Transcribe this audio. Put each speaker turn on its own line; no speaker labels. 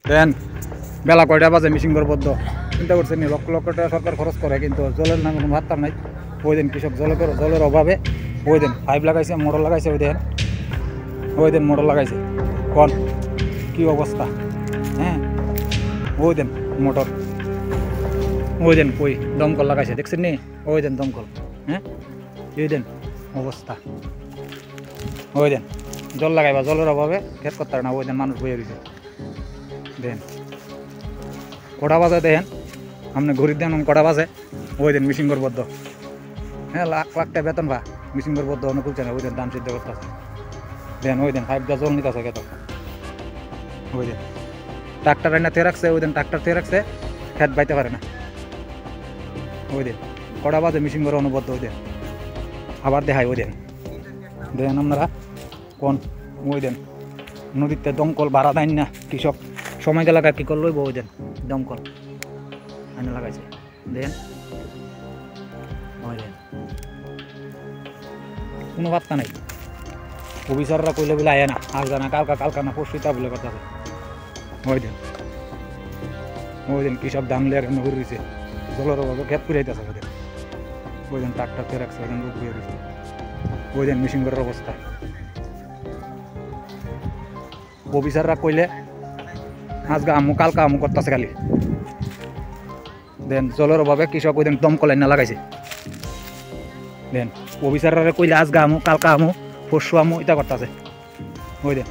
দেন বেলা কয়টা বাজে মিশিং করবো তো চিন্তা করছেন লক্ষ লক্ষ টাকা সরকার খরচ করে কিন্তু জলের নামে কোনো ভাবতাম নাই। ওই দিন কৃষক জলের অভাবে ওই দিন পাইপ লাগাইছে, মোটর লাগাইছে, ওই দিন মোটর লাগাইছে। কোন কি অবস্থা, হ্যাঁ ওই দিন মোটর, ওই দিন কই দমকল লাগাইছে দেখছেন নি, ওই দিন দমকল, হ্যাঁ এই দিন অবস্থা। ওই দিন জল লাগাইবা জলের অভাবে খেত করতে না, ওই দিন মানুষ বয়ে গেছে। দেন কটা বাজে দেখেন আপনি ঘড়ির দেন কটা বাজে, ওই দিন মিশিং করবদ্ধ, হ্যাঁ লাখ লাখ টাকা বেতন বা মিশিং করবদ্ধ অনুকূল চায় ওই দিন দাম সিদ্ধ করতেছে। দেন ওই দিন 5 জল নিতেছে খেত, ওই দিন ট্রাক্টর এনে থেকে রাখছে, ওই দিন ট্রাক্টর থেকে রাখছে খেত বাইতে পারে না। ওই দিন কটা বাজে মিশিং করে অনুবদ্ধ, ওই দিন আবার দেখায়। ওই দিন দেখেন আপনারা কোন ওই দিন নদীতে দমকল ভাড়া দেন না কৃষক, সময় গেলে কি করল ওই দিন দমকল আনে লাগাইছে। দেখেন ওই দিন কোনো বার্তা নাই, অফিসাররা কইলে বলে আয় না, আজ জানা কালকা না পরশু তা বলে কথা। ওই দিন কৃষক ধান লিয়ে এখানে ঘুরে দিয়েছে, জলের অভাবে খেত পুরাইতেছে। ওই দিন ট্রাক্টর থেকে রাখছে, ওই দিন রোগ ঘুরে দিয়েছে। ওই দিন মিশিং করার অবস্থা, অফিসাররা কইলে আজকে আমু কালকা আমু করতেছে খালি। দেন জলের অভাবে কৃষক ওই দিন দমকল এনে লাগাইছে। দেন অফিসাররা কইলে আজকে আমু কালকা আমু পরশু আমু এটা করতেছে। ওই দিন